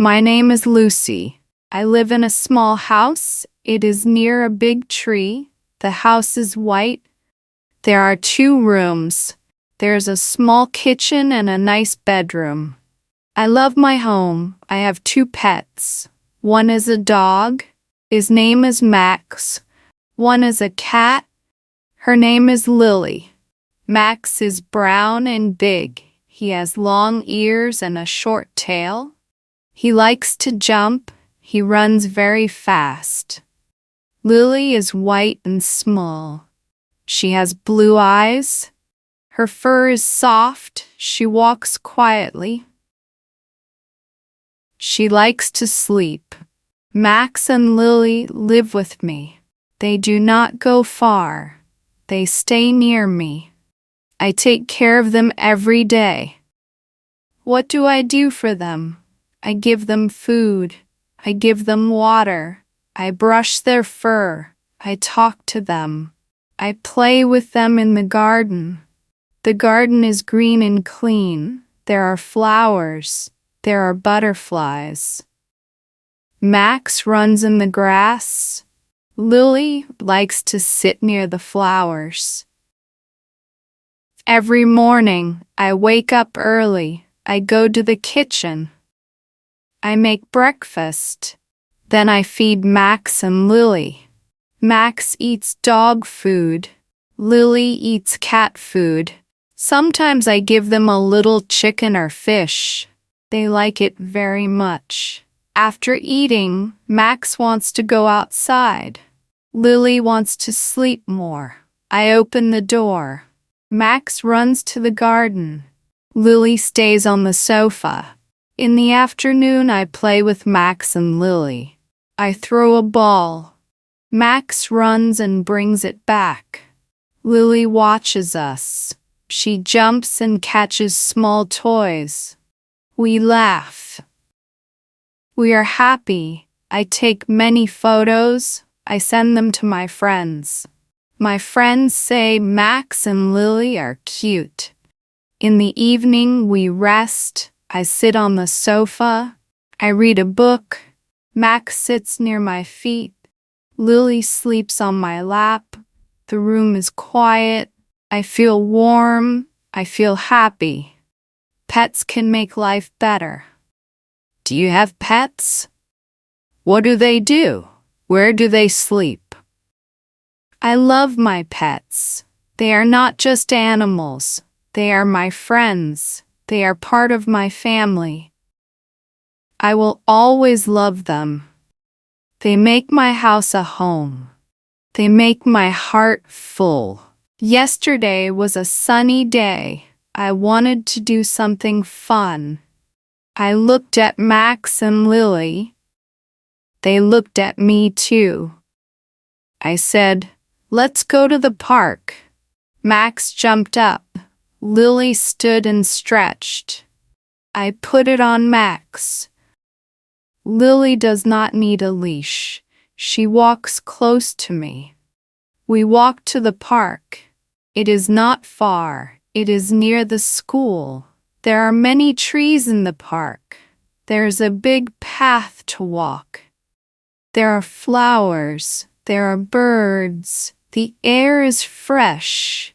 My name is Lucy. I live in a small house. It is near a big tree. The house is white. There are 2 rooms. There's a small kitchen and a nice bedroom. I love my home. I have 2 pets. One is a dog. His name is Max. One is a cat. Her name is Lily. Max is brown and big. He has long ears and a short tail. He likes to jump. He runs very fast. Lily is white and small. She has blue eyes. Her fur is soft. She walks quietly. She likes to sleep. Max and Lily live with me. They do not go far. They stay near me. I take care of them every day. What do I do for them? I give them food. I give them water. I brush their fur. I talk to them. I play with them in the garden. The garden is green and clean. There are flowers. There are butterflies. Max runs in the grass. Lily likes to sit near the flowers. Every morning, I wake up early. I go to the kitchen. I make breakfast. Then I feed Max and Lily. Max eats dog food. Lily eats cat food. Sometimes I give them a little chicken or fish. They like it very much. After eating, Max wants to go outside. Lily wants to sleep more. I open the door. Max runs to the garden. Lily stays on the sofa. In the afternoon, I play with Max and Lily. I throw a ball. Max runs and brings it back. Lily watches us. She jumps and catches small toys. We laugh. We are happy. I take many photos. I send them to my friends. My friends say Max and Lily are cute. In the evening, we rest. I sit on the sofa. I read a book. Max sits near my feet. Lily sleeps on my lap. The room is quiet. I feel warm. I feel happy. Pets can make life better. Do you have pets? What do they do? Where do they sleep? I love my pets. They are not just animals. They are my friends. They are part of my family. I will always love them. They make my house a home. They make my heart full. Yesterday was a sunny day. I wanted to do something fun. I looked at Max and Lily. They looked at me too. I said, "Let's go to the park." Max jumped up. Lily stood and stretched. I put it on Max. Lily does not need a leash. She walks close to me. We walk to the park. It is not far. It is near the school. There are many trees in the park. There's a big path to walk. There are flowers. There are birds. The air is fresh.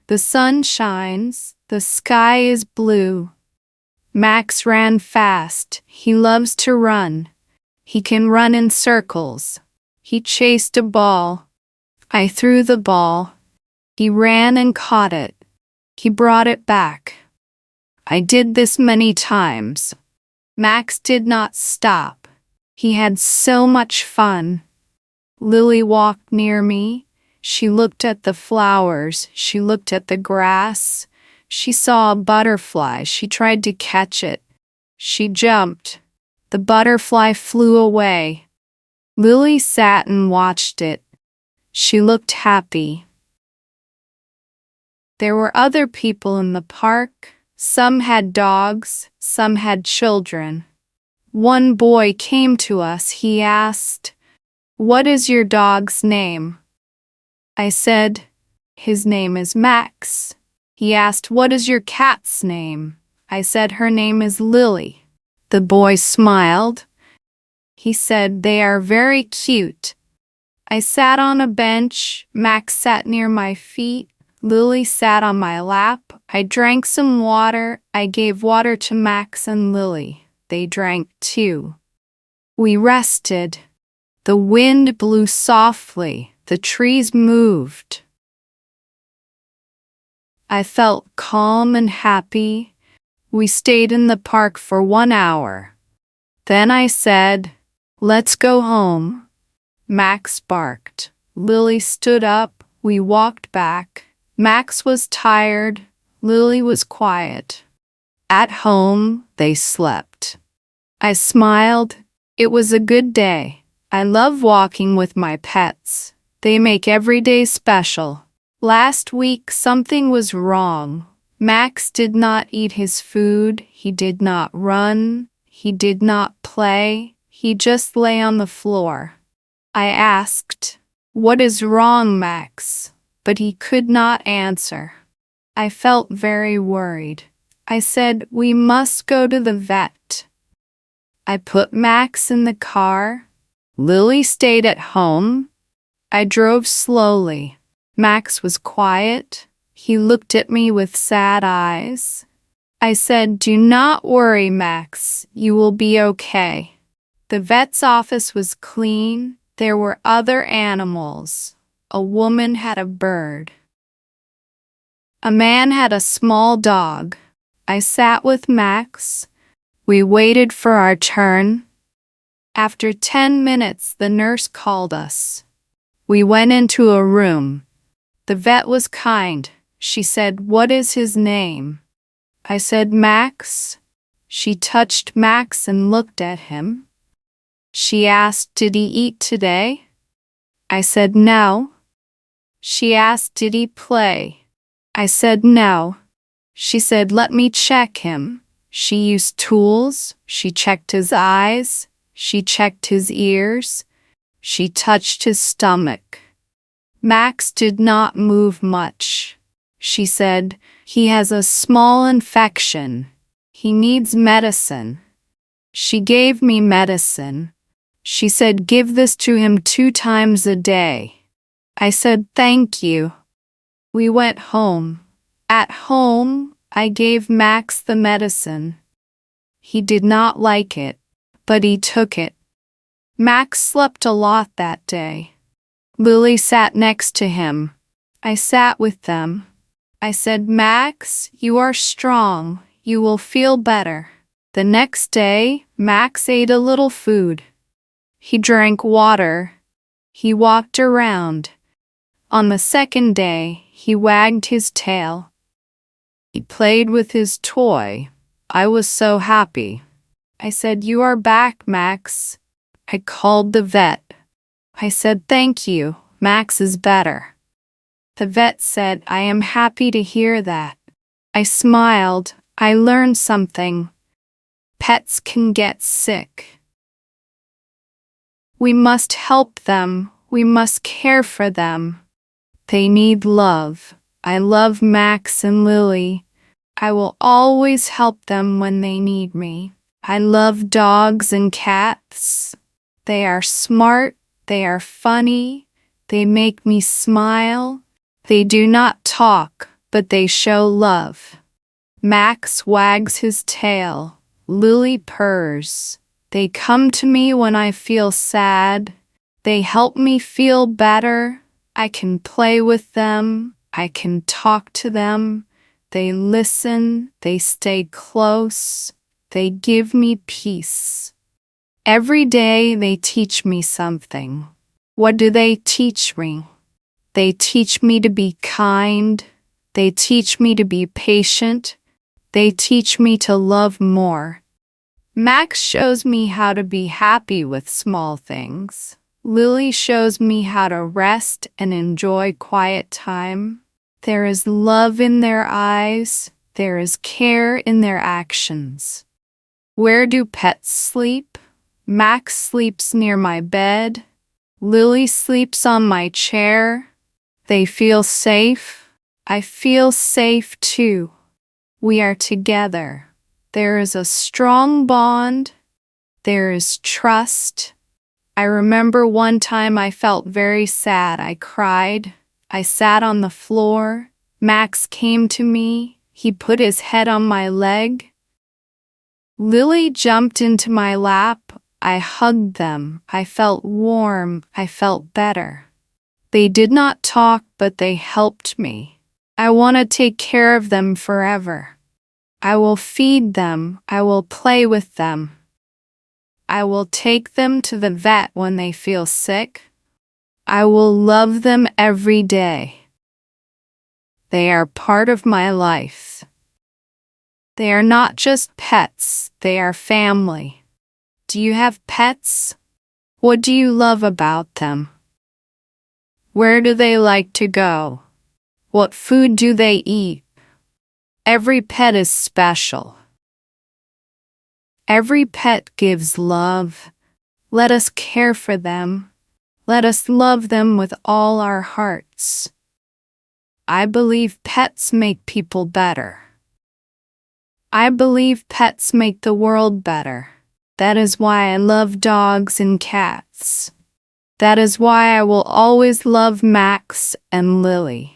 The sun shines. The sky is blue. Max ran fast. He loves to run. He can run in circles. He chased a ball. I threw the ball. He ran and caught it. He brought it back. I did this many times. Max did not stop. He had so much fun. Lily walked near me. She looked at the flowers. She looked at the grass. She saw a butterfly. She tried to catch it. She jumped. The butterfly flew away. Lily sat and watched it. She looked happy. There were other people in the park. Some had dogs. Some had children. One boy came to us. He asked, "What is your dog's name?" I said, "His name is Max." He asked, "What is your cat's name?" I said, "Her name is Lily." The boy smiled. He said, "They are very cute." I sat on a bench. Max sat near my feet. Lily sat on my lap. I drank some water. I gave water to Max and Lily. They drank too. We rested. The wind blew softly. The trees moved. I felt calm and happy. We stayed in the park for 1 hour. Then I said, "Let's go home." Max barked. Lily stood up. We walked back. Max was tired. Lily was quiet. At home, they slept. I smiled. It was a good day. I love walking with my pets. They make every day special. Last week, something was wrong. Max did not eat his food. He did not run. He did not play. He just lay on the floor. I asked, "What is wrong, Max?" But he could not answer. I felt very worried. I said, "We must go to the vet." I put Max in the car. Lily stayed at home. I drove slowly. Max was quiet. He looked at me with sad eyes. I said, "Do not worry, Max. You will be okay." The vet's office was clean. There were other animals. A woman had a bird. A man had a small dog. I sat with Max. We waited for our turn. After 10 minutes, the nurse called us. We went into a room. The vet was kind. She said, "What is his name?" I said, "Max." She touched Max and looked at him. She asked, "Did he eat today?" I said, "No." She asked, "Did he play?" I said, "No." She said, "Let me check him." She used tools. She checked his eyes. She checked his ears. She touched his stomach. Max did not move much. She said, "He has a small infection. He needs medicine." She gave me medicine. She said, "Give this to him 2 times a day." I said, "Thank you." We went home. At home, I gave Max the medicine. He did not like it, but he took it. Max slept a lot that day. Lily sat next to him. I sat with them. I said, "Max, you are strong. You will feel better." The next day, Max ate a little food. He drank water. He walked around. On the second day, he wagged his tail. He played with his toy. I was so happy. I said, "You are back, Max." I called the vet. I said, "Thank you. Max is better." The vet said, "I am happy to hear that." I smiled. I learned something. Pets can get sick. We must help them. We must care for them. They need love. I love Max and Lily. I will always help them when they need me. I love dogs and cats. They are smart. They are funny. They make me smile. They do not talk, but they show love. Max wags his tail. Lily purrs. They come to me when I feel sad. They help me feel better. I can play with them. I can talk to them. They listen. They stay close. They give me peace. Every day they teach me something. What do they teach me? They teach me to be kind. They teach me to be patient. They teach me to love more. Max shows me how to be happy with small things. Lily shows me how to rest and enjoy quiet time. There is love in their eyes. There is care in their actions. Where do pets sleep? Max sleeps near my bed. Lily sleeps on my chair. They feel safe. I feel safe too. We are together. There is a strong bond. There is trust. I remember one time I felt very sad. I cried. I sat on the floor. Max came to me. He put his head on my leg. Lily jumped into my lap. I hugged them. I felt warm. I felt better. They did not talk, but they helped me. I want to take care of them forever. I will feed them. I will play with them. I will take them to the vet when they feel sick. I will love them every day. They are part of my life. They are not just pets, they are family. Do you have pets? What do you love about them? Where do they like to go? What food do they eat? Every pet is special. Every pet gives love. Let us care for them. Let us love them with all our hearts. I believe pets make people better. I believe pets make the world better. That is why I love dogs and cats. That is why I will always love Max and Lily.